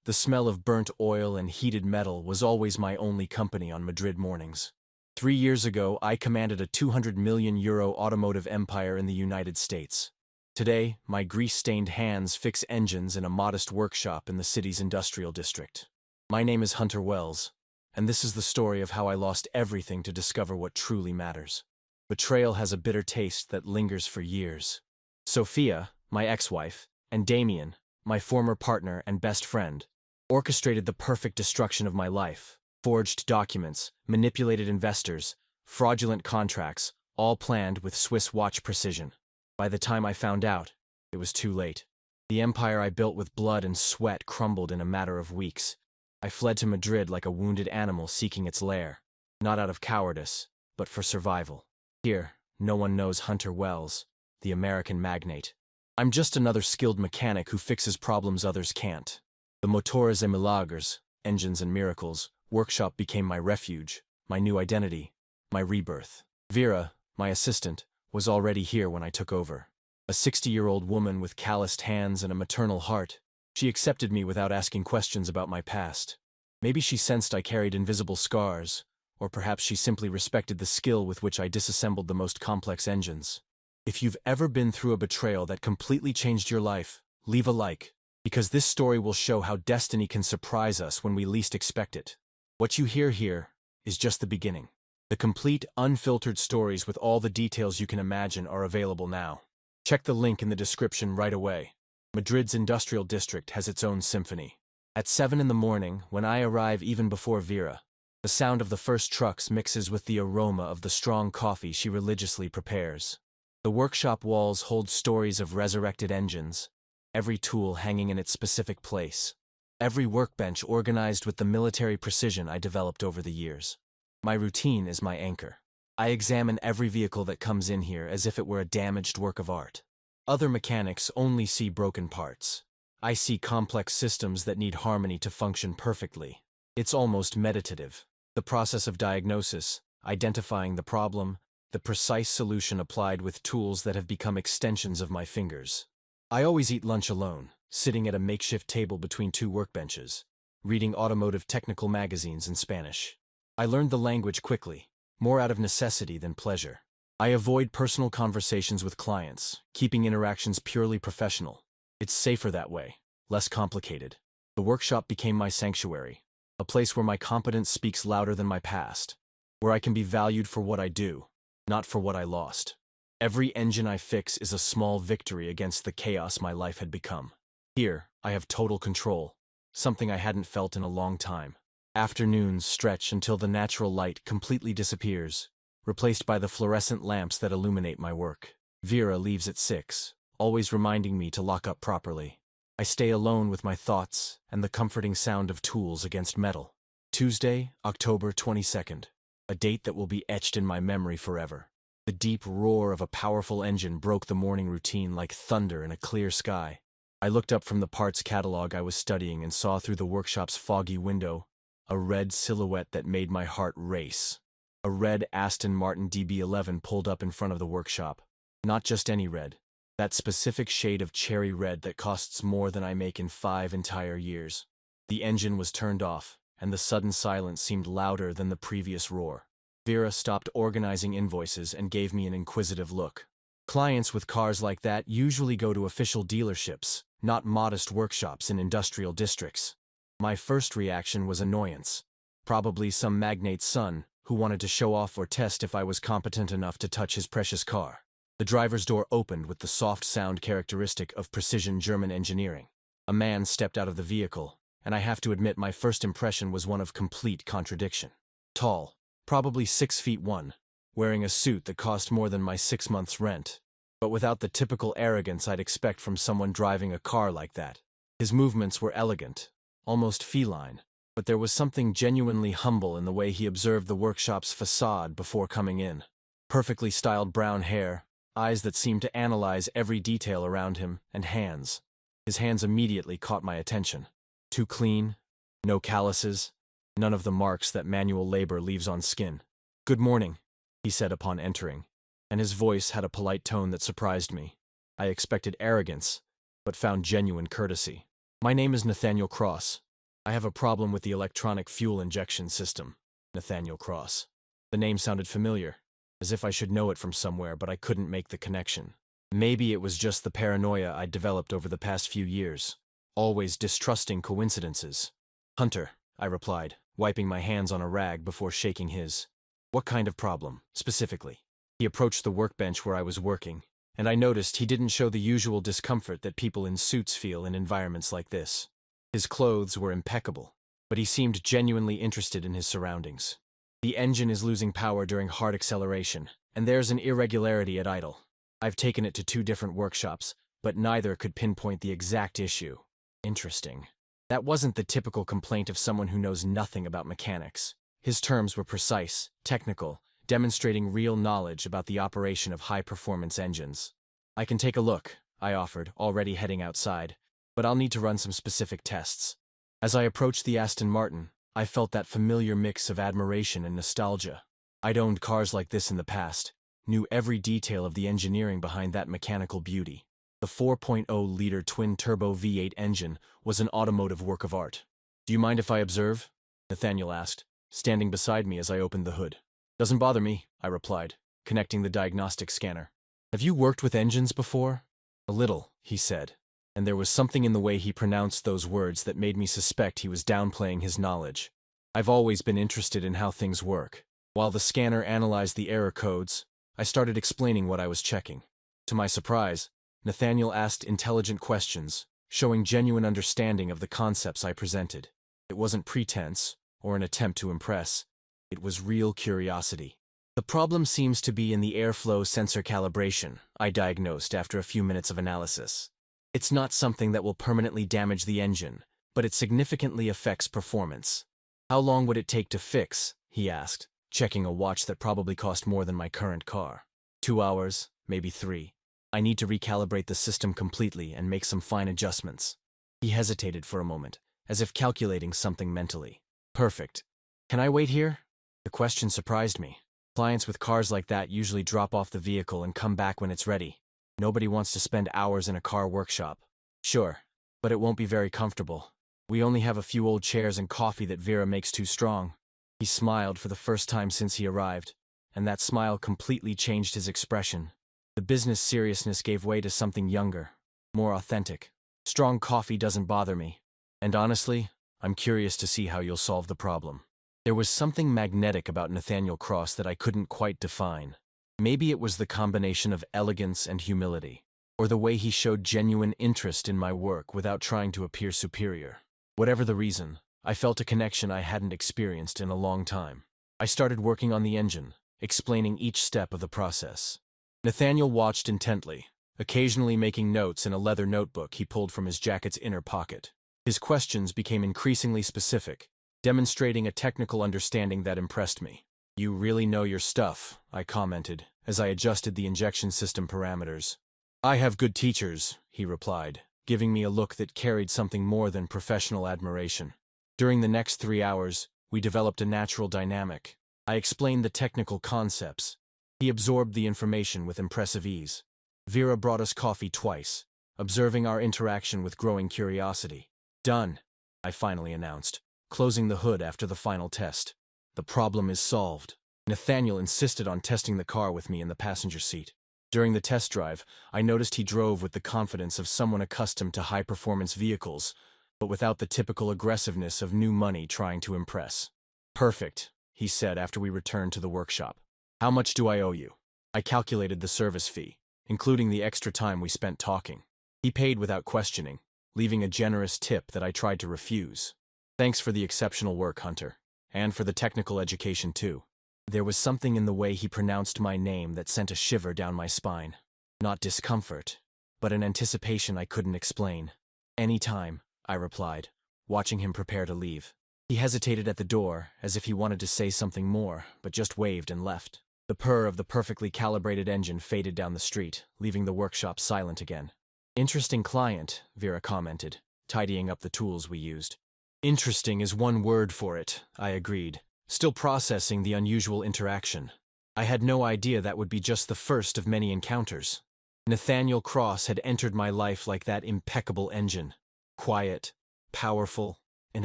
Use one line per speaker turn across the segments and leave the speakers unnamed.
The smell of burnt oil and heated metal was always my only company on Madrid mornings. 3 years ago, I commanded a €200 million automotive empire in the United States. Today, my grease-stained hands fix engines in a modest workshop in the city's industrial district. My name is Hunter Wells, and this is the story of how I lost everything to discover what truly matters. Betrayal has a bitter taste that lingers for years. Sophia, my ex-wife, and Damien, my former partner and best friend, orchestrated the perfect destruction of my life. Forged documents, manipulated investors, fraudulent contracts, all planned with Swiss watch precision. By the time I found out, it was too late. The empire I built with blood and sweat crumbled in a matter of weeks. I fled to Madrid like a wounded animal seeking its lair, not out of cowardice, but for survival. Here, no one knows Hunter Wells, the American magnate. I'm just another skilled mechanic who fixes problems others can't. The motores et milagres, engines and miracles, workshop became my refuge, my new identity, my rebirth. Vera, my assistant, was already here when I took over. A 60-year-old woman with calloused hands and a maternal heart. She accepted me without asking questions about my past. Maybe she sensed I carried invisible scars, or perhaps she simply respected the skill with which I disassembled the most complex engines. If you've ever been through a betrayal that completely changed your life, leave a like, because this story will show how destiny can surprise us when we least expect it. What you hear here is just the beginning. The complete, unfiltered stories with all the details you can imagine are available now. Check the link in the description right away. Madrid's industrial district has its own symphony. At 7 in the morning, when I arrive even before Vera, the sound of the first trucks mixes with the aroma of the strong coffee she religiously prepares. The workshop walls hold stories of resurrected engines, every tool hanging in its specific place, every workbench organized with the military precision I developed over the years. My routine is my anchor. I examine every vehicle that comes in here as if it were a damaged work of art. Other mechanics only see broken parts. I see complex systems that need harmony to function perfectly. It's almost meditative. The process of diagnosis, identifying the problem, the precise solution applied with tools that have become extensions of my fingers. I always eat lunch alone, sitting at a makeshift table between two workbenches, reading automotive technical magazines in Spanish. I learned the language quickly, more out of necessity than pleasure. I avoid personal conversations with clients, keeping interactions purely professional. It's safer that way, less complicated. The workshop became my sanctuary, a place where my competence speaks louder than my past, where I can be valued for what I do, not for what I lost. Every engine I fix is a small victory against the chaos my life had become. Here, I have total control, something I hadn't felt in a long time. Afternoons stretch until the natural light completely disappears, replaced by the fluorescent lamps that illuminate my work. Vera leaves at 6, always reminding me to lock up properly. I stay alone with my thoughts and the comforting sound of tools against metal. Tuesday, October 22nd, a date that will be etched in my memory forever. The deep roar of a powerful engine broke the morning routine like thunder in a clear sky. I looked up from the parts catalog I was studying and saw through the workshop's foggy window a red silhouette that made my heart race. A red Aston Martin DB11 pulled up in front of the workshop. Not just any red. That specific shade of cherry red that costs more than I make in 5 entire years. The engine was turned off, and the sudden silence seemed louder than the previous roar. Vera stopped organizing invoices and gave me an inquisitive look. Clients with cars like that usually go to official dealerships, not modest workshops in industrial districts. My first reaction was annoyance. Probably some magnate's son who wanted to show off or test if I was competent enough to touch his precious car. The driver's door opened with the soft sound characteristic of precision German engineering. A man stepped out of the vehicle, and I have to admit my first impression was one of complete contradiction. Tall, probably 6'1", wearing a suit that cost more than my 6 months' rent, but without the typical arrogance I'd expect from someone driving a car like that. His movements were elegant, almost feline, but there was something genuinely humble in the way he observed the workshop's facade before coming in. Perfectly styled brown hair, eyes that seemed to analyze every detail around him, and hands. His hands immediately caught my attention. Too clean, no calluses, none of the marks that manual labor leaves on skin. "Good morning," he said upon entering, and his voice had a polite tone that surprised me. I expected arrogance, but found genuine courtesy. "My name is Nathaniel Cross. I have a problem with the electronic fuel injection system, Nathaniel Cross. The name sounded familiar, as if I should know it from somewhere, but I couldn't make the connection. Maybe it was just the paranoia I'd developed over the past few years, always distrusting coincidences. Hunter, I replied, wiping my hands on a rag before shaking his. What kind of problem, specifically? He approached the workbench where I was working, and I noticed he didn't show the usual discomfort that people in suits feel in environments like this. His clothes were impeccable, but he seemed genuinely interested in his surroundings. The engine is losing power during hard acceleration, and there's an irregularity at idle. I've taken it to 2 different workshops, but neither could pinpoint the exact issue. Interesting. That wasn't the typical complaint of someone who knows nothing about mechanics. His terms were precise, technical, demonstrating real knowledge about the operation of high-performance engines. I can take a look, I offered, already heading outside, but I'll need to run some specific tests. As I approached the Aston Martin, I felt that familiar mix of admiration and nostalgia. I'd owned cars like this in the past, knew every detail of the engineering behind that mechanical beauty. The 4.0-liter twin-turbo V8 engine was an automotive work of art. "Do you mind if I observe?" Nathaniel asked, standing beside me as I opened the hood. "Doesn't bother me," I replied, connecting the diagnostic scanner. "Have you worked with engines before?" "A little," he said, and there was something in the way he pronounced those words that made me suspect he was downplaying his knowledge. I've always been interested in how things work. While the scanner analyzed the error codes, I started explaining what I was checking. To my surprise, Nathaniel asked intelligent questions, showing genuine understanding of the concepts I presented. It wasn't pretense or an attempt to impress. It was real curiosity. "The problem seems to be in the airflow sensor calibration," I diagnosed after a few minutes of analysis. "It's not something that will permanently damage the engine, but it significantly affects performance." "How long would it take to fix?" he asked, checking a watch that probably cost more than my current car. 2 hours, maybe 3. I need to recalibrate the system completely and make some fine adjustments. He hesitated for a moment, as if calculating something mentally. "Perfect. Can I wait here?" The question surprised me. Clients with cars like that usually drop off the vehicle and come back when it's ready. Nobody wants to spend hours in a car workshop. "Sure, but it won't be very comfortable. We only have a few old chairs and coffee that Vera makes too strong." He smiled for the first time since he arrived, and that smile completely changed his expression. The business seriousness gave way to something younger, more authentic. "Strong coffee doesn't bother me. And honestly, I'm curious to see how you'll solve the problem." There was something magnetic about Nathaniel Cross that I couldn't quite define. Maybe it was the combination of elegance and humility, or the way he showed genuine interest in my work without trying to appear superior. Whatever the reason, I felt a connection I hadn't experienced in a long time. I started working on the engine, explaining each step of the process. Nathaniel watched intently, occasionally making notes in a leather notebook he pulled from his jacket's inner pocket. His questions became increasingly specific, demonstrating a technical understanding that impressed me. "You really know your stuff," I commented, as I adjusted the injection system parameters. "I have good teachers," he replied, giving me a look that carried something more than professional admiration. During the next 3 hours, we developed a natural dynamic. I explained the technical concepts. He absorbed the information with impressive ease. Vera brought us coffee twice, observing our interaction with growing curiosity. "Done," I finally announced, closing the hood after the final test. "The problem is solved." Nathaniel insisted on testing the car with me in the passenger seat. During the test drive, I noticed he drove with the confidence of someone accustomed to high-performance vehicles, but without the typical aggressiveness of new money trying to impress. "Perfect," he said after we returned to the workshop. "How much do I owe you?" I calculated the service fee, including the extra time we spent talking. He paid without questioning, leaving a generous tip that I tried to refuse. "Thanks for the exceptional work, Hunter, and for the technical education too." There was something in the way he pronounced my name that sent a shiver down my spine. Not discomfort, but an anticipation I couldn't explain. "Any time," I replied, watching him prepare to leave. He hesitated at the door, as if he wanted to say something more, but just waved and left. The purr of the perfectly calibrated engine faded down the street, leaving the workshop silent again. "Interesting client," Vera commented, tidying up the tools we used. "Interesting is one word for it," I agreed, still processing the unusual interaction. I had no idea that would be just the first of many encounters. Nathaniel Cross had entered my life like that impeccable engine. Quiet, powerful, and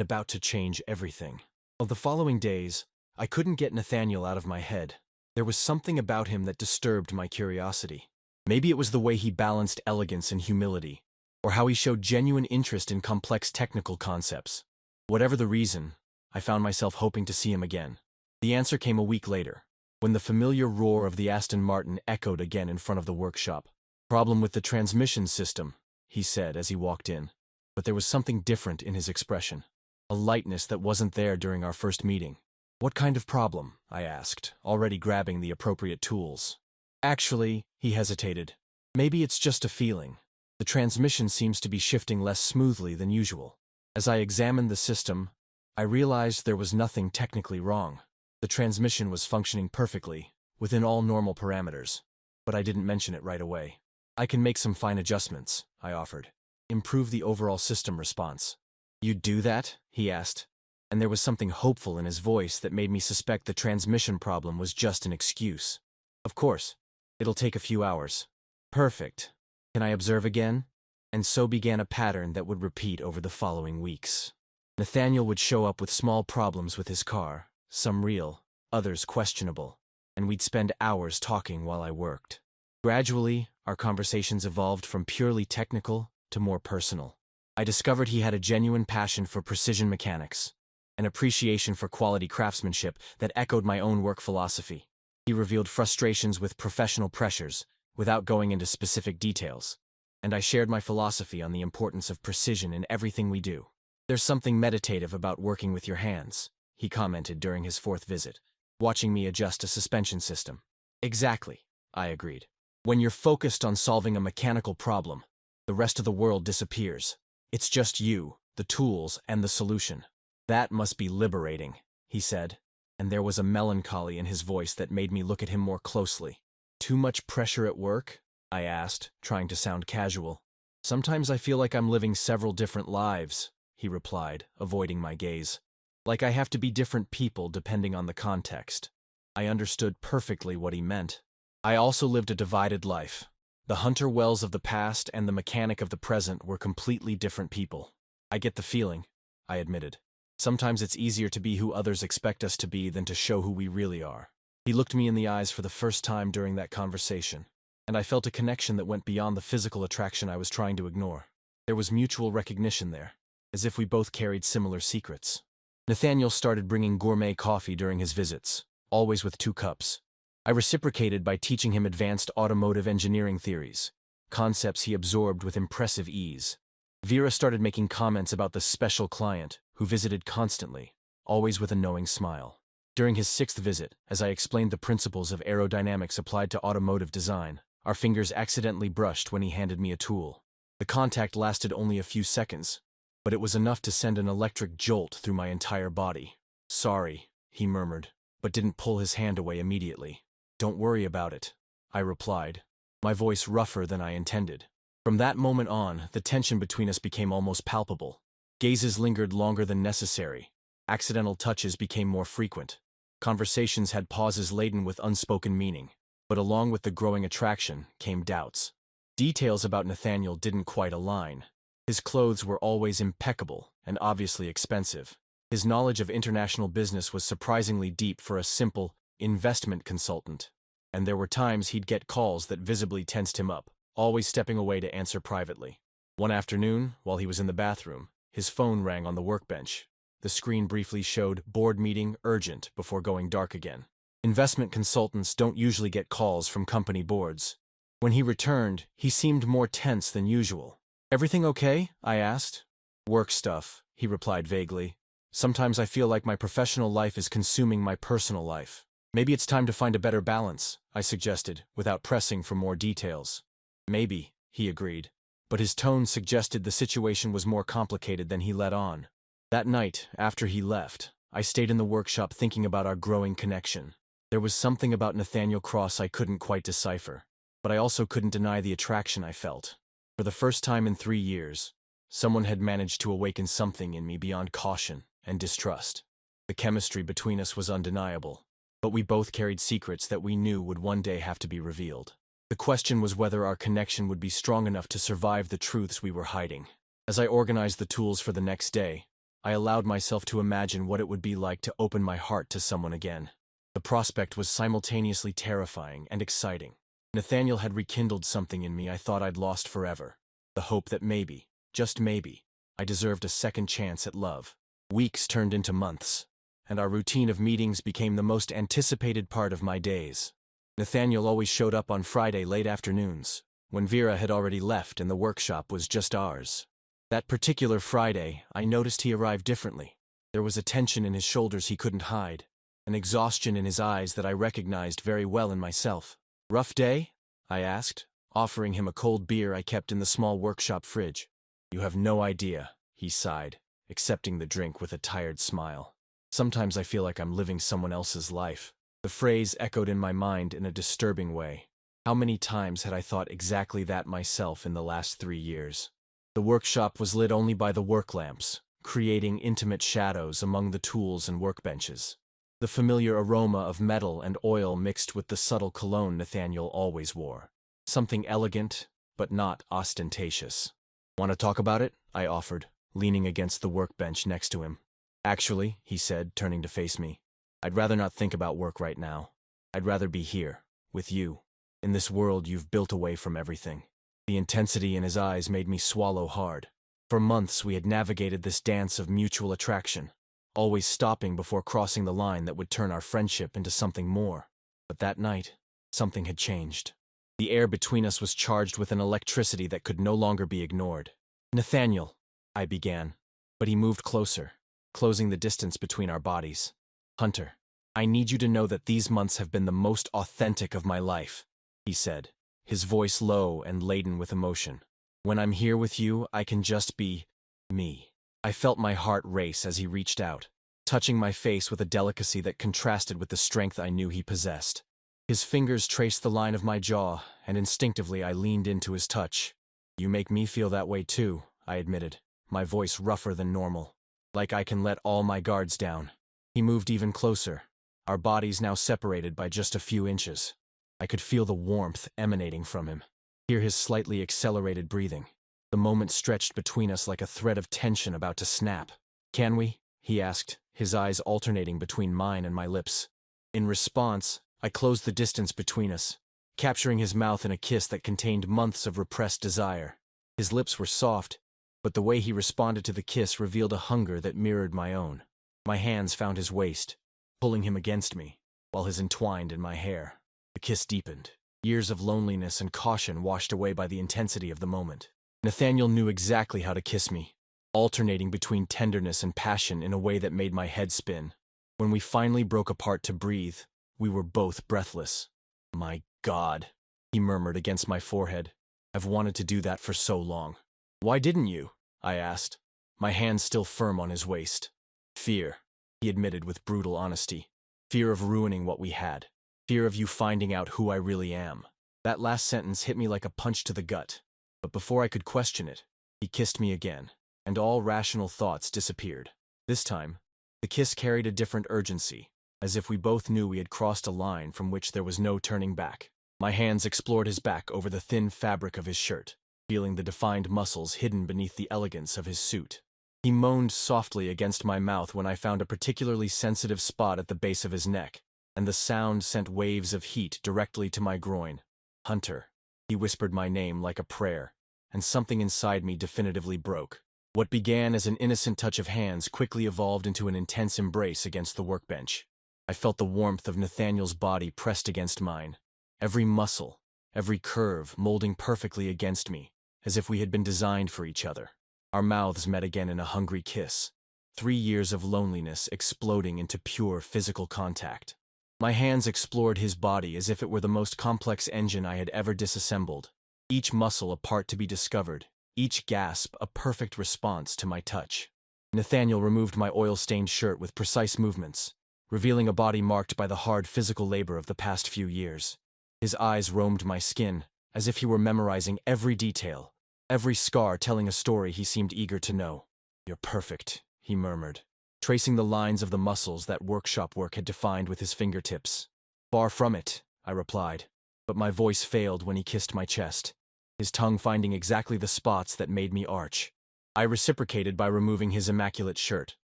about to change everything. Of the following days, I couldn't get Nathaniel out of my head. There was something about him that disturbed my curiosity. Maybe it was the way he balanced elegance and humility, or how he showed genuine interest in complex technical concepts. Whatever the reason, I found myself hoping to see him again. The answer came a week later, when the familiar roar of the Aston Martin echoed again in front of the workshop. "Problem with the transmission system," he said as he walked in. But there was something different in his expression, a lightness that wasn't there during our first meeting. "What kind of problem?" I asked, already grabbing the appropriate tools. "Actually," he hesitated, "maybe it's just a feeling. The transmission seems to be shifting less smoothly than usual." As I examined the system, I realized there was nothing technically wrong. The transmission was functioning perfectly, within all normal parameters. But I didn't mention it right away. "I can make some fine adjustments," I offered. "Improve the overall system response." "You'd do that?" he asked, and there was something hopeful in his voice that made me suspect the transmission problem was just an excuse. "Of course. It'll take a few hours." "Perfect. Can I observe again?" And so began a pattern that would repeat over the following weeks. Nathaniel would show up with small problems with his car, some real, others questionable, and we'd spend hours talking while I worked. Gradually, our conversations evolved from purely technical to more personal. I discovered he had a genuine passion for precision mechanics, an appreciation for quality craftsmanship that echoed my own work philosophy. He revealed frustrations with professional pressures, without going into specific details, and I shared my philosophy on the importance of precision in everything we do. "There's something meditative about working with your hands," he commented during his fourth visit, watching me adjust a suspension system. "Exactly," I agreed. "When you're focused on solving a mechanical problem, the rest of the world disappears. It's just you, the tools, and the solution." "That must be liberating," he said, and there was a melancholy in his voice that made me look at him more closely. "Too much pressure at work?" I asked, trying to sound casual. "Sometimes I feel like I'm living several different lives," he replied, avoiding my gaze. "Like I have to be different people depending on the context." I understood perfectly what he meant. I also lived a divided life. The Hunter Wells of the past and the mechanic of the present were completely different people. "I get the feeling," I admitted. "Sometimes it's easier to be who others expect us to be than to show who we really are." He looked me in the eyes for the first time during that conversation, and I felt a connection that went beyond the physical attraction I was trying to ignore. There was mutual recognition there, as if we both carried similar secrets. Nathaniel started bringing gourmet coffee during his visits, always with 2 cups. I reciprocated by teaching him advanced automotive engineering theories, concepts he absorbed with impressive ease. Vera started making comments about the special client, who visited constantly, always with a knowing smile. During his 6th visit, as I explained the principles of aerodynamics applied to automotive design, our fingers accidentally brushed when he handed me a tool. The contact lasted only a few seconds, but it was enough to send an electric jolt through my entire body. "Sorry," he murmured, but didn't pull his hand away immediately. "Don't worry about it," I replied, my voice rougher than I intended. From that moment on, the tension between us became almost palpable. Gazes lingered longer than necessary. Accidental touches became more frequent. Conversations had pauses laden with unspoken meaning, but along with the growing attraction came doubts. Details about Nathaniel didn't quite align. His clothes were always impeccable and obviously expensive. His knowledge of international business was surprisingly deep for a simple investment consultant, and there were times he'd get calls that visibly tensed him up, always stepping away to answer privately. One afternoon, while he was in the bathroom, his phone rang on the workbench. The screen briefly showed "board meeting urgent" before going dark again. Investment consultants don't usually get calls from company boards. When he returned, he seemed more tense than usual. "Everything okay?" I asked. "Work stuff," he replied vaguely. "Sometimes I feel like my professional life is consuming my personal life. Maybe it's time to find a better balance," I suggested, without pressing for more details. "Maybe," he agreed, but his tone suggested the situation was more complicated than he let on. That night, after he left, I stayed in the workshop thinking about our growing connection. There was something about Nathaniel Cross I couldn't quite decipher, but I also couldn't deny the attraction I felt. For the first time in 3 years, someone had managed to awaken something in me beyond caution and distrust. The chemistry between us was undeniable, but we both carried secrets that we knew would one day have to be revealed. The question was whether our connection would be strong enough to survive the truths we were hiding. As I organized the tools for the next day, I allowed myself to imagine what it would be like to open my heart to someone again. The prospect was simultaneously terrifying and exciting. Nathaniel had rekindled something in me I thought I'd lost forever. The hope that maybe, just maybe, I deserved a second chance at love. Weeks turned into months, and our routine of meetings became the most anticipated part of my days. Nathaniel always showed up on Friday late afternoons, when Vera had already left and the workshop was just ours. That particular Friday, I noticed he arrived differently. There was a tension in his shoulders he couldn't hide, an exhaustion in his eyes that I recognized very well in myself. "Rough day?" I asked, offering him a cold beer I kept in the small workshop fridge. "You have no idea," he sighed, accepting the drink with a tired smile. "Sometimes I feel like I'm living someone else's life." The phrase echoed in my mind in a disturbing way. How many times had I thought exactly that myself in the last 3 years? The workshop was lit only by the work lamps, creating intimate shadows among the tools and workbenches. The familiar aroma of metal and oil mixed with the subtle cologne Nathaniel always wore. Something elegant, but not ostentatious. "Want to talk about it?" I offered, leaning against the workbench next to him. "Actually," he said, turning to face me, "I'd rather not think about work right now. I'd rather be here, with you, in this world you've built away from everything." The intensity in his eyes made me swallow hard. For months we had navigated this dance of mutual attraction, always stopping before crossing the line that would turn our friendship into something more. But that night, something had changed. The air between us was charged with an electricity that could no longer be ignored. "Nathaniel," I began, but he moved closer, closing the distance between our bodies. "Hunter, I need you to know that these months have been the most authentic of my life," he said, his voice low and laden with emotion. "When I'm here with you, I can just be me." I felt my heart race as he reached out, touching my face with a delicacy that contrasted with the strength I knew he possessed. His fingers traced the line of my jaw, and instinctively I leaned into his touch. "You make me feel that way too," I admitted, my voice rougher than normal. "Like I can let all my guards down." He moved even closer, our bodies now separated by just a few inches. I could feel the warmth emanating from him, hear his slightly accelerated breathing. The moment stretched between us like a thread of tension about to snap. "Can we?" he asked, his eyes alternating between mine and my lips. In response, I closed the distance between us, capturing his mouth in a kiss that contained months of repressed desire. His lips were soft, but the way he responded to the kiss revealed a hunger that mirrored my own. My hands found his waist, pulling him against me, while his entwined in my hair. The kiss deepened, years of loneliness and caution washed away by the intensity of the moment. Nathaniel knew exactly how to kiss me, alternating between tenderness and passion in a way that made my head spin. When we finally broke apart to breathe, we were both breathless. "My God," he murmured against my forehead. "I've wanted to do that for so long." "Why didn't you?" I asked, my hand still firm on his waist. "Fear," he admitted with brutal honesty. "Fear of ruining what we had. Fear of you finding out who I really am." That last sentence hit me like a punch to the gut. But before I could question it, he kissed me again, and all rational thoughts disappeared. This time, the kiss carried a different urgency, as if we both knew we had crossed a line from which there was no turning back. My hands explored his back over the thin fabric of his shirt, feeling the defined muscles hidden beneath the elegance of his suit. He moaned softly against my mouth when I found a particularly sensitive spot at the base of his neck, and the sound sent waves of heat directly to my groin. "Hunter." He whispered my name like a prayer, and something inside me definitively broke. What began as an innocent touch of hands quickly evolved into an intense embrace against the workbench. I felt the warmth of Nathaniel's body pressed against mine, every muscle, every curve molding perfectly against me, as if we had been designed for each other. Our mouths met again in a hungry kiss, 3 years of loneliness exploding into pure physical contact. My hands explored his body as if it were the most complex engine I had ever disassembled, each muscle a part to be discovered, each gasp a perfect response to my touch. Nathaniel removed my oil-stained shirt with precise movements, revealing a body marked by the hard physical labor of the past few years. His eyes roamed my skin, as if he were memorizing every detail, every scar telling a story he seemed eager to know. "You're perfect," he murmured, tracing the lines of the muscles that workshop work had defined with his fingertips. "Far from it," I replied, but my voice failed when he kissed my chest, his tongue finding exactly the spots that made me arch. I reciprocated by removing his immaculate shirt,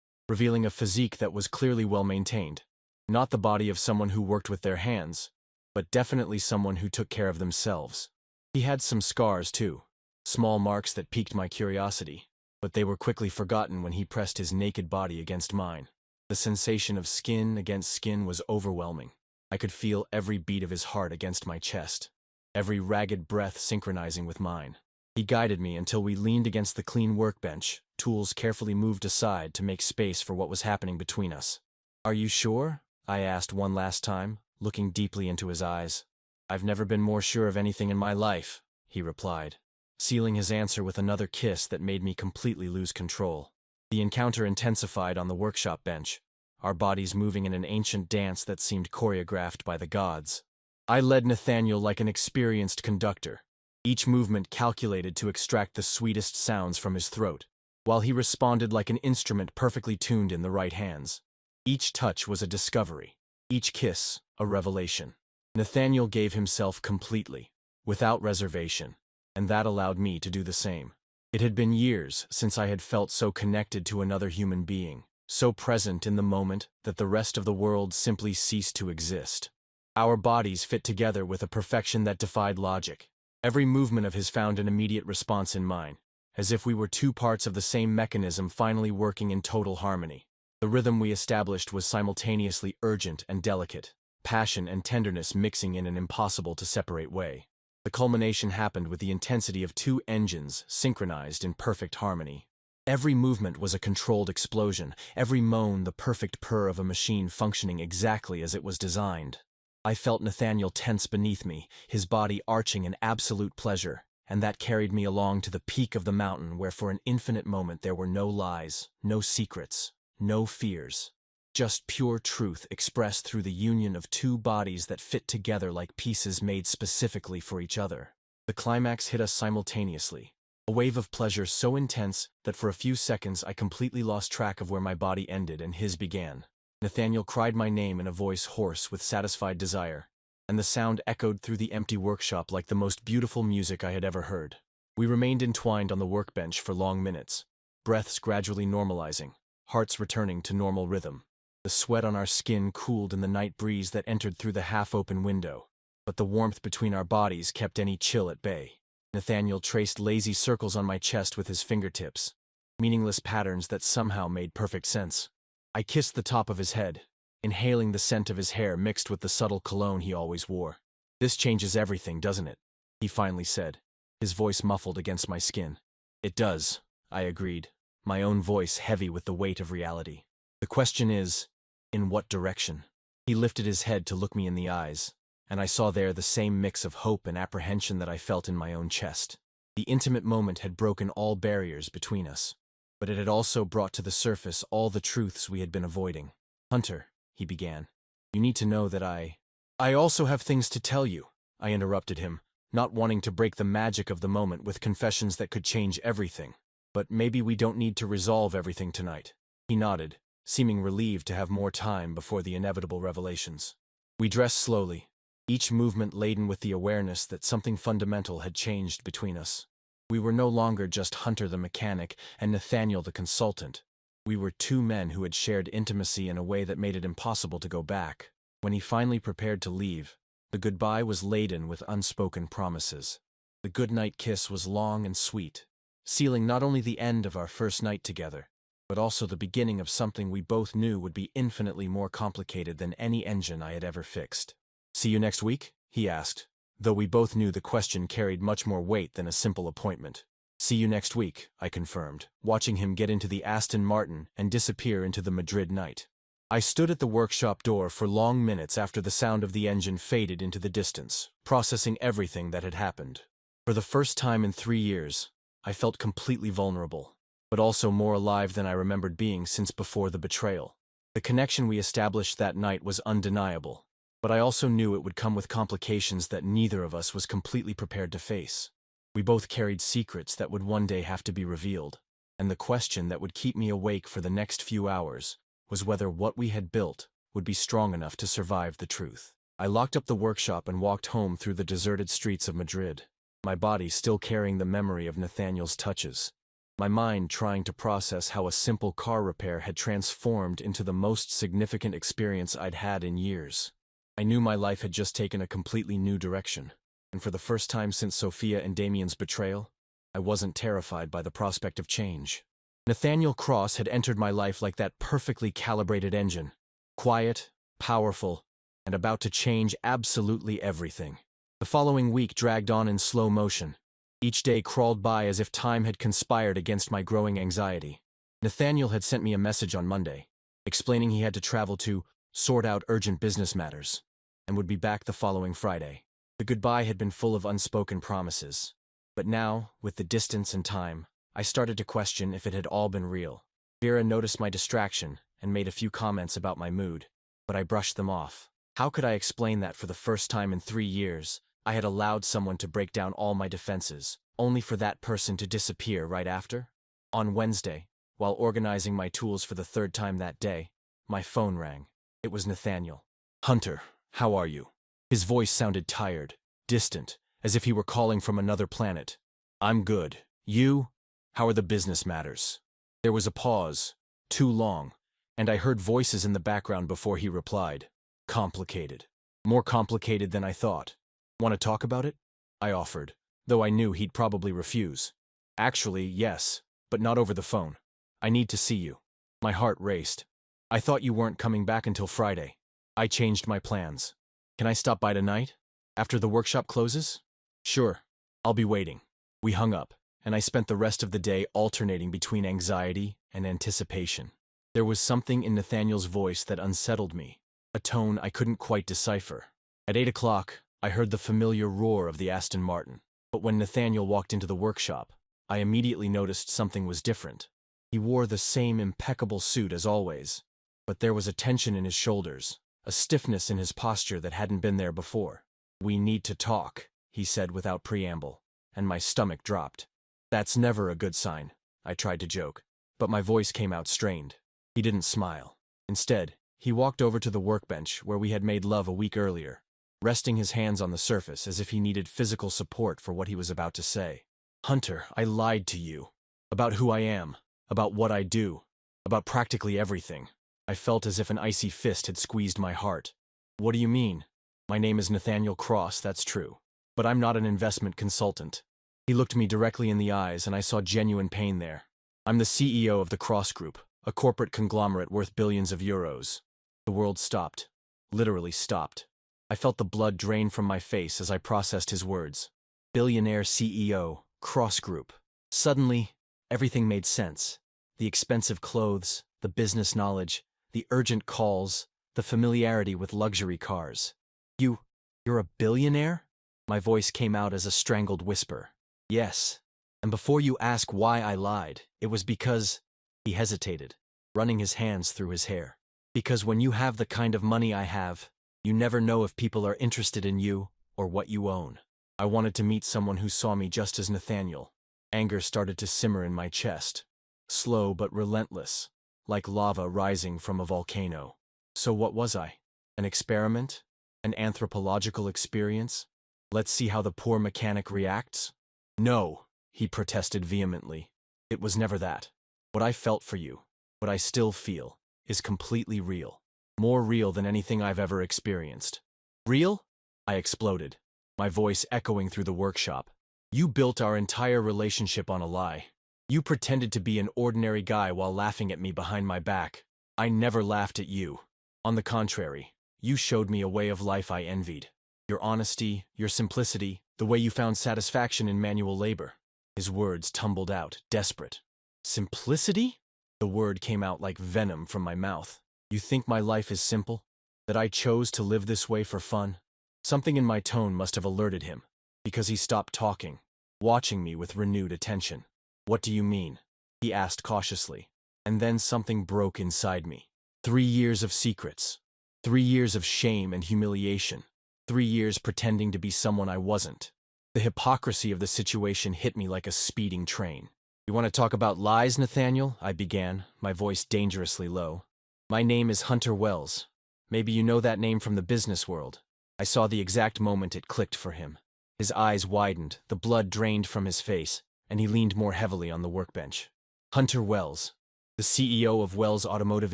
revealing a physique that was clearly well maintained. Not the body of someone who worked with their hands, but definitely someone who took care of themselves. He had some scars, too, small marks that piqued my curiosity, but they were quickly forgotten when he pressed his naked body against mine. The sensation of skin against skin was overwhelming. I could feel every beat of his heart against my chest, every ragged breath synchronizing with mine. He guided me until we leaned against the clean workbench, tools carefully moved aside to make space for what was happening between us. "Are you sure?" I asked one last time, looking deeply into his eyes. "I've never been more sure of anything in my life," he replied, sealing his answer with another kiss that made me completely lose control. The encounter intensified on the workshop bench, our bodies moving in an ancient dance that seemed choreographed by the gods. I led Nathaniel like an experienced conductor, each movement calculated to extract the sweetest sounds from his throat, while he responded like an instrument perfectly tuned in the right hands. Each touch was a discovery, each kiss a revelation. Nathaniel gave himself completely, without reservation, and that allowed me to do the same. It had been years since I had felt so connected to another human being, so present in the moment that the rest of the world simply ceased to exist. Our bodies fit together with a perfection that defied logic. Every movement of his found an immediate response in mine, as if we were two parts of the same mechanism finally working in total harmony. The rhythm we established was simultaneously urgent and delicate, passion and tenderness mixing in an impossible-to-separate way. The culmination happened with the intensity of two engines synchronized in perfect harmony. Every movement was a controlled explosion, every moan the perfect purr of a machine functioning exactly as it was designed. I felt Nathaniel tense beneath me, his body arching in absolute pleasure, and that carried me along to the peak of the mountain where for an infinite moment there were no lies, no secrets, no fears. Just pure truth expressed through the union of two bodies that fit together like pieces made specifically for each other. The climax hit us simultaneously, a wave of pleasure so intense that for a few seconds I completely lost track of where my body ended and his began. Nathaniel cried my name in a voice hoarse with satisfied desire, and the sound echoed through the empty workshop like the most beautiful music I had ever heard. We remained entwined on the workbench for long minutes, breaths gradually normalizing, hearts returning to normal rhythm. The sweat on our skin cooled in the night breeze that entered through the half-open window, but the warmth between our bodies kept any chill at bay. Nathaniel traced lazy circles on my chest with his fingertips, meaningless patterns that somehow made perfect sense. I kissed the top of his head, inhaling the scent of his hair mixed with the subtle cologne he always wore. "This changes everything, doesn't it?" he finally said, his voice muffled against my skin. "It does," I agreed, my own voice heavy with the weight of reality. "The question is, in what direction?" He lifted his head to look me in the eyes, and I saw there the same mix of hope and apprehension that I felt in my own chest. The intimate moment had broken all barriers between us, but it had also brought to the surface all the truths we had been avoiding. "Hunter," he began, "you need to know that I also have things to tell you," I interrupted him, not wanting to break the magic of the moment with confessions that could change everything. "But maybe we don't need to resolve everything tonight." He nodded, seeming relieved to have more time before the inevitable revelations. We dressed slowly, each movement laden with the awareness that something fundamental had changed between us. We were no longer just Hunter the mechanic and Nathaniel the consultant. We were two men who had shared intimacy in a way that made it impossible to go back. When he finally prepared to leave, the goodbye was laden with unspoken promises. The goodnight kiss was long and sweet, sealing not only the end of our first night together, but also the beginning of something we both knew would be infinitely more complicated than any engine I had ever fixed. "See you next week?" he asked, though we both knew the question carried much more weight than a simple appointment. "See you next week," I confirmed, watching him get into the Aston Martin and disappear into the Madrid night. I stood at the workshop door for long minutes after the sound of the engine faded into the distance, processing everything that had happened. For the first time in 3 years, I felt completely vulnerable, but also more alive than I remembered being since before the betrayal. The connection we established that night was undeniable, but I also knew it would come with complications that neither of us was completely prepared to face. We both carried secrets that would one day have to be revealed, and the question that would keep me awake for the next few hours was whether what we had built would be strong enough to survive the truth. I locked up the workshop and walked home through the deserted streets of Madrid, my body still carrying the memory of Nathaniel's touches. my mind trying to process how a simple car repair had transformed into the most significant experience I'd had in years. I knew my life had just taken a completely new direction, and for the first time since Sophia and Damien's betrayal, I wasn't terrified by the prospect of change. Nathaniel Cross had entered my life like that perfectly calibrated engine, quiet, powerful, and about to change absolutely everything. The following week dragged on in slow motion. Each day crawled by as if time had conspired against my growing anxiety. Nathaniel had sent me a message on Monday, explaining he had to travel to sort out urgent business matters, and would be back the following Friday. The goodbye had been full of unspoken promises. But now, with the distance and time, I started to question if it had all been real. Vera noticed my distraction and made a few comments about my mood, but I brushed them off. How could I explain that for the first time in 3 years, I had allowed someone to break down all my defenses, only for that person to disappear right after? On Wednesday, while organizing my tools for the third time that day, my phone rang. It was Nathaniel. "Hunter, how are you?" His voice sounded tired, distant, as if he were calling from another planet. "I'm good. You? How are the business matters?" There was a pause, too long, and I heard voices in the background before he replied. "Complicated. More complicated than I thought. Want to talk about it?" I offered, though I knew he'd probably refuse. "Actually, yes, but not over the phone. I need to see you." My heart raced. "I thought you weren't coming back until Friday." I changed my plans. "Can I stop by tonight? After the workshop closes?" "Sure. I'll be waiting." We hung up, and I spent the rest of the day alternating between anxiety and anticipation. There was something in Nathaniel's voice that unsettled me, a tone I couldn't quite decipher. At 8 o'clock, I heard the familiar roar of the Aston Martin, but when Nathaniel walked into the workshop, I immediately noticed something was different. He wore the same impeccable suit as always, but there was a tension in his shoulders, a stiffness in his posture that hadn't been there before. "We need to talk," he said without preamble, and my stomach dropped. "That's never a good sign," I tried to joke, but my voice came out strained. He didn't smile. Instead, he walked over to the workbench where we had made love a week earlier, resting his hands on the surface as if he needed physical support for what he was about to say. "Hunter, I lied to you. About who I am, about what I do, about practically everything." I felt as if an icy fist had squeezed my heart. "What do you mean?" "My name is Nathaniel Cross, that's true. But I'm not an investment consultant." He looked me directly in the eyes, and I saw genuine pain there. "I'm the CEO of the Cross Group, a corporate conglomerate worth billions of euros." The world stopped. Literally stopped. I felt the blood drain from my face as I processed his words. Billionaire CEO, Cross Group. Suddenly, everything made sense. The expensive clothes, the business knowledge, the urgent calls, the familiarity with luxury cars. You're a billionaire?" My voice came out as a strangled whisper. "Yes. And before you ask why I lied, it was because—" He hesitated, running his hands through his hair. "Because when you have the kind of money I have, you never know if people are interested in you or what you own. I wanted to meet someone who saw me just as Nathaniel." Anger started to simmer in my chest. Slow but relentless, like lava rising from a volcano. So what was I? An experiment? An anthropological experience? Let's see how the poor mechanic reacts? "No," he protested vehemently. "It was never that. What I felt for you, what I still feel, is completely real. More real than anything I've ever experienced." "Real?" I exploded, my voice echoing through the workshop. "You built our entire relationship on a lie. You pretended to be an ordinary guy while laughing at me behind my back. I never laughed at you. On the contrary, you showed me a way of life I envied. Your honesty, your simplicity, the way you found satisfaction in manual labor." His words tumbled out, desperate. "Simplicity?" The word came out like venom from my mouth. "You think my life is simple? That I chose to live this way for fun?" Something in my tone must have alerted him, because he stopped talking, watching me with renewed attention. "What do you mean?" he asked cautiously. And then something broke inside me. 3 years of secrets. 3 years of shame and humiliation. 3 years pretending to be someone I wasn't. The hypocrisy of the situation hit me like a speeding train. "You want to talk about lies, Nathaniel?" I began, my voice dangerously low. "My name is Hunter Wells. Maybe you know that name from the business world." I saw the exact moment it clicked for him. His eyes widened, the blood drained from his face, and he leaned more heavily on the workbench. Hunter Wells, the CEO of Wells Automotive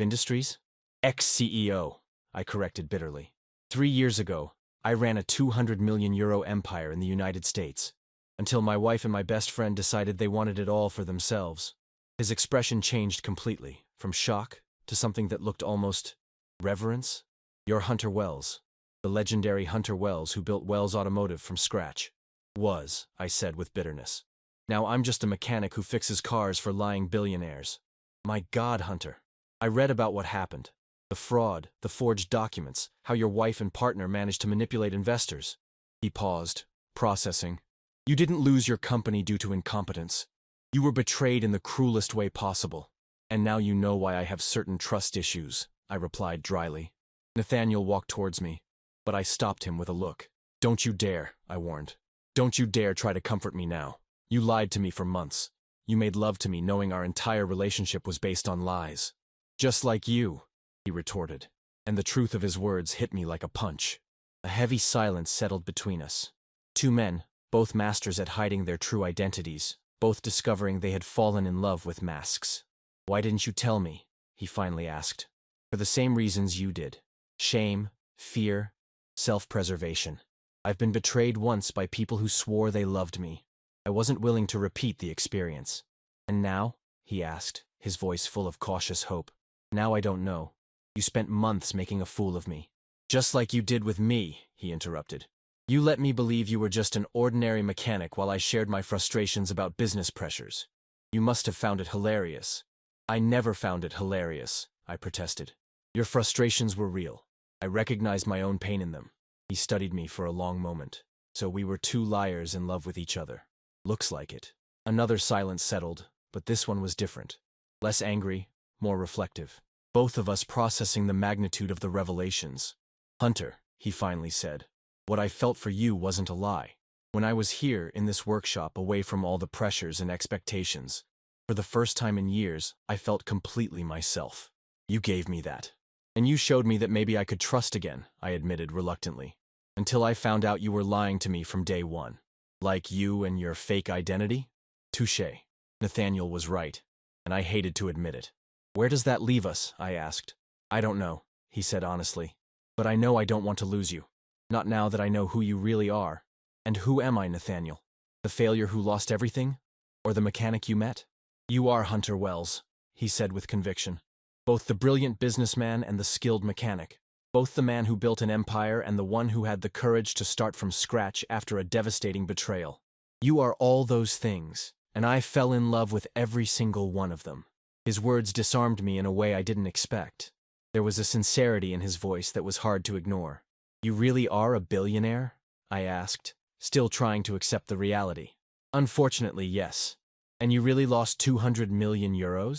Industries? Ex-CEO, I corrected bitterly. 3 years ago, I ran a €200 million empire in the United States, until my wife and my best friend decided they wanted it all for themselves. His expression changed completely, from shock to something that looked almost reverence. You're Hunter Wells, the legendary Hunter Wells who built Wells Automotive from scratch. Was, I said with bitterness. Now I'm just a mechanic who fixes cars for lying billionaires. My God, Hunter. I read about what happened. The fraud, the forged documents, how your wife and partner managed to manipulate investors. He paused, processing. You didn't lose your company due to incompetence. You were betrayed in the cruelest way possible. And now you know why I have certain trust issues, I replied dryly. Nathaniel walked towards me, but I stopped him with a look. Don't you dare, I warned. Don't you dare try to comfort me now. You lied to me for months. You made love to me knowing our entire relationship was based on lies. Just like you, he retorted, and the truth of his words hit me like a punch. A heavy silence settled between us. Two men, both masters at hiding their true identities, both discovering they had fallen in love with masks. Why didn't you tell me? He finally asked. For the same reasons you did. Shame, fear, self-preservation. I've been betrayed once by people who swore they loved me. I wasn't willing to repeat the experience. And now? He asked, his voice full of cautious hope. Now I don't know. You spent months making a fool of me. Just like you did with me, he interrupted. You let me believe you were just an ordinary mechanic while I shared my frustrations about business pressures. You must have found it hilarious. I never found it hilarious, I protested. Your frustrations were real. I recognized my own pain in them. He studied me for a long moment. So we were two liars in love with each other. Looks like it. Another silence settled, but this one was different. Less angry, more reflective. Both of us processing the magnitude of the revelations. Hunter, he finally said, what I felt for you wasn't a lie. When I was here in this workshop away from all the pressures and expectations, for the first time in years, I felt completely myself. You gave me that. And you showed me that maybe I could trust again, I admitted reluctantly. Until I found out you were lying to me from day one. Like you and your fake identity? Touché. Nathaniel was right, and I hated to admit it. Where does that leave us? I asked. I don't know, he said honestly. But I know I don't want to lose you. Not now that I know who you really are. And who am I, Nathaniel? The failure who lost everything? Or the mechanic you met? You are Hunter Wells, he said with conviction. Both the brilliant businessman and the skilled mechanic. Both the man who built an empire and the one who had the courage to start from scratch after a devastating betrayal. You are all those things, and I fell in love with every single one of them. His words disarmed me in a way I didn't expect. There was a sincerity in his voice that was hard to ignore. You really are a billionaire? I asked, still trying to accept the reality. Unfortunately, yes. And you really lost €200 million?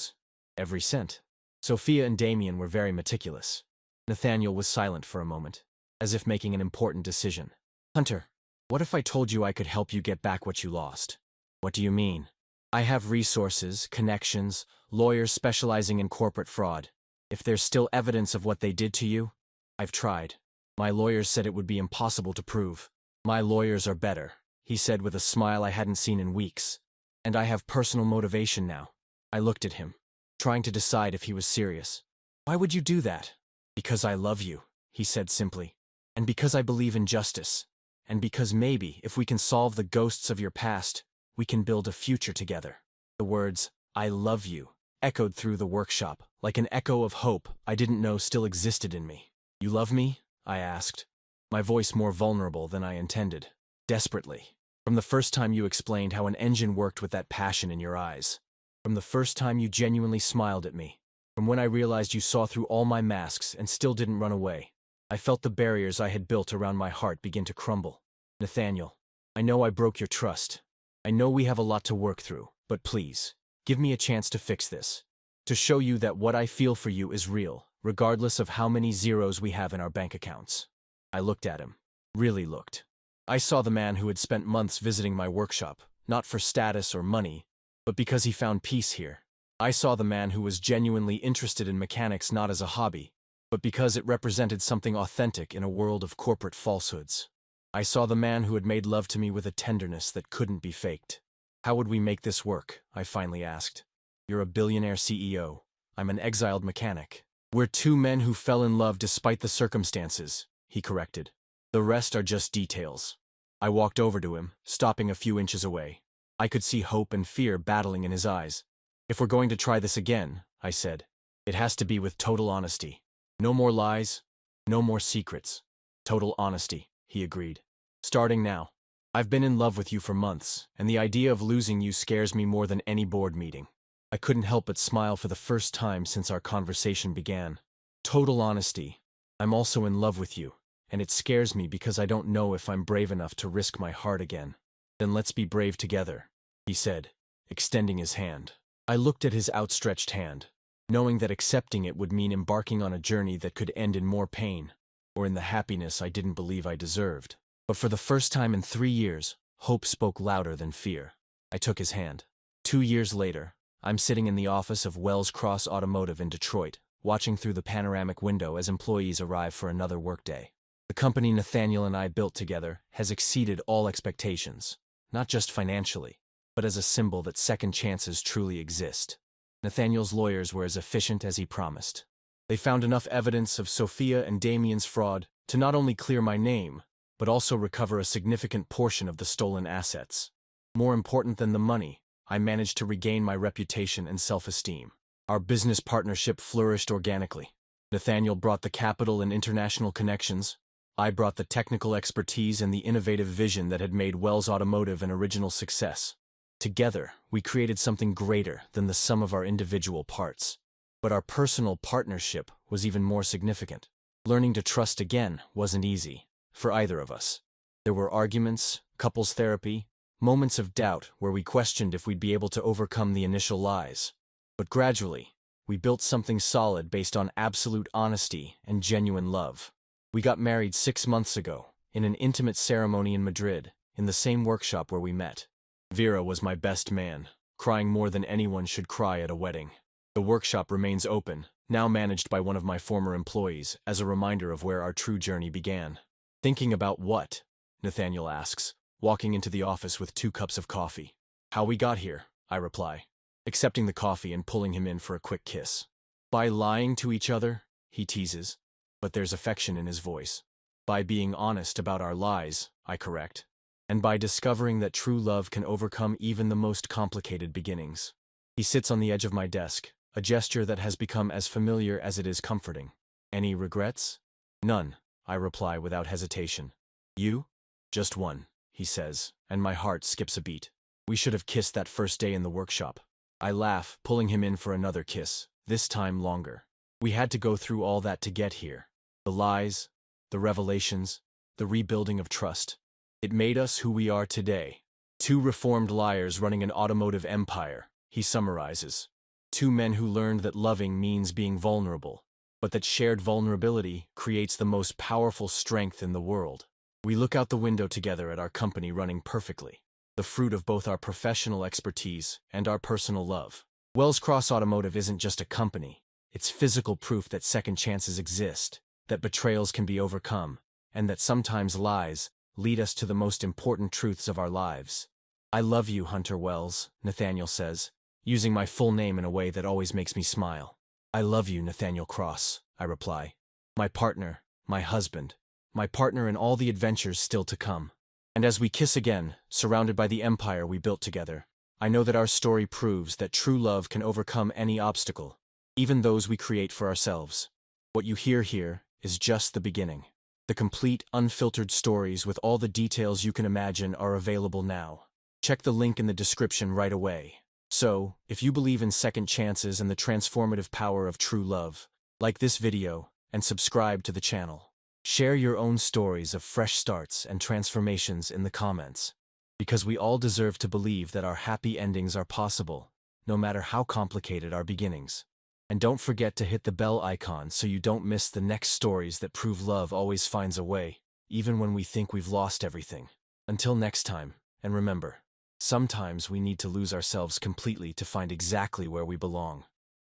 Every cent. Sophia and Damien were very meticulous. Nathaniel was silent for a moment, as if making an important decision. Hunter, what if I told you I could help you get back what you lost? What do you mean? I have resources, connections, lawyers specializing in corporate fraud. If there's still evidence of what they did to you, I've tried. My lawyers said it would be impossible to prove. My lawyers are better, he said with a smile I hadn't seen in weeks. And I have personal motivation now. I looked at him, trying to decide if he was serious. Why would you do that? Because I love you, he said simply. And because I believe in justice. And because maybe, if we can solve the ghosts of your past, we can build a future together. The words, I love you, echoed through the workshop, like an echo of hope I didn't know still existed in me. You love me? I asked, my voice more vulnerable than I intended. Desperately. From the first time you explained how an engine worked with that passion in your eyes. From the first time you genuinely smiled at me. From when I realized you saw through all my masks and still didn't run away. I felt the barriers I had built around my heart begin to crumble. Nathaniel, I know I broke your trust. I know we have a lot to work through, but please, give me a chance to fix this. To show you that what I feel for you is real, regardless of how many zeros we have in our bank accounts. I looked at him. Really looked. I saw the man who had spent months visiting my workshop, not for status or money, but because he found peace here. I saw the man who was genuinely interested in mechanics not as a hobby, but because it represented something authentic in a world of corporate falsehoods. I saw the man who had made love to me with a tenderness that couldn't be faked. How would we make this work? I finally asked. You're a billionaire CEO. I'm an exiled mechanic. We're two men who fell in love despite the circumstances, he corrected. The rest are just details. I walked over to him, stopping a few inches away. I could see hope and fear battling in his eyes. If we're going to try this again, I said, it has to be with total honesty. No more lies, no more secrets. Total honesty, he agreed. Starting now. I've been in love with you for months, and the idea of losing you scares me more than any board meeting. I couldn't help but smile for the first time since our conversation began. Total honesty. I'm also in love with you, and it scares me because I don't know if I'm brave enough to risk my heart again. Then let's be brave together, he said, extending his hand. I looked at his outstretched hand, knowing that accepting it would mean embarking on a journey that could end in more pain, or in the happiness I didn't believe I deserved. But for the first time in 3 years, hope spoke louder than fear. I took his hand. 2 years later, I'm sitting in the office of Wells Cross Automotive in Detroit, watching through the panoramic window as employees arrive for another workday. The company Nathaniel and I built together has exceeded all expectations, not just financially, but as a symbol that second chances truly exist. Nathaniel's lawyers were as efficient as he promised. They found enough evidence of Sophia and Damien's fraud to not only clear my name, but also recover a significant portion of the stolen assets. More important than the money, I managed to regain my reputation and self-esteem. Our business partnership flourished organically. Nathaniel brought the capital and international connections. I brought the technical expertise and the innovative vision that had made Wells Automotive an original success. Together, we created something greater than the sum of our individual parts. But our personal partnership was even more significant. Learning to trust again wasn't easy, for either of us. There were arguments, couples therapy, moments of doubt where we questioned if we'd be able to overcome the initial lies. But gradually, we built something solid based on absolute honesty and genuine love. We got married 6 months ago, in an intimate ceremony in Madrid, in the same workshop where we met. Vera was my best man, crying more than anyone should cry at a wedding. The workshop remains open, now managed by one of my former employees, as a reminder of where our true journey began. Thinking about what? Nathaniel asks, walking into the office with 2 cups of coffee. How we got here, I reply, accepting the coffee and pulling him in for a quick kiss. By lying to each other, he teases, but there's affection in his voice. By being honest about our lies, I correct, and by discovering that true love can overcome even the most complicated beginnings. He sits on the edge of my desk, a gesture that has become as familiar as it is comforting. Any regrets? None, I reply without hesitation. You? Just one, he says, and my heart skips a beat. We should have kissed that first day in the workshop. I laugh, pulling him in for another kiss, this time longer. We had to go through all that to get here. The lies, the revelations, the rebuilding of trust. It made us who we are today. 2 reformed liars running an automotive empire, he summarizes. 2 men who learned that loving means being vulnerable, but that shared vulnerability creates the most powerful strength in the world. We look out the window together at our company running perfectly, the fruit of both our professional expertise and our personal love. Wells Cross Automotive isn't just a company, it's physical proof that second chances exist, that betrayals can be overcome, and that sometimes lies lead us to the most important truths of our lives. I love you, Hunter Wells, Nathaniel says, using my full name in a way that always makes me smile. I love you, Nathaniel Cross, I reply. My partner, my husband, my partner in all the adventures still to come. And as we kiss again, surrounded by the empire we built together, I know that our story proves that true love can overcome any obstacle, even those we create for ourselves. What you hear here is just the beginning. The complete, unfiltered stories with all the details you can imagine are available now. Check the link in the description right away. So, if you believe in second chances and the transformative power of true love, like this video and subscribe to the channel. Share your own stories of fresh starts and transformations in the comments, because we all deserve to believe that our happy endings are possible, no matter how complicated our beginnings. And don't forget to hit the bell icon so you don't miss the next stories that prove love always finds a way, even when we think we've lost everything. Until next time, and remember, sometimes we need to lose ourselves completely to find exactly where we belong.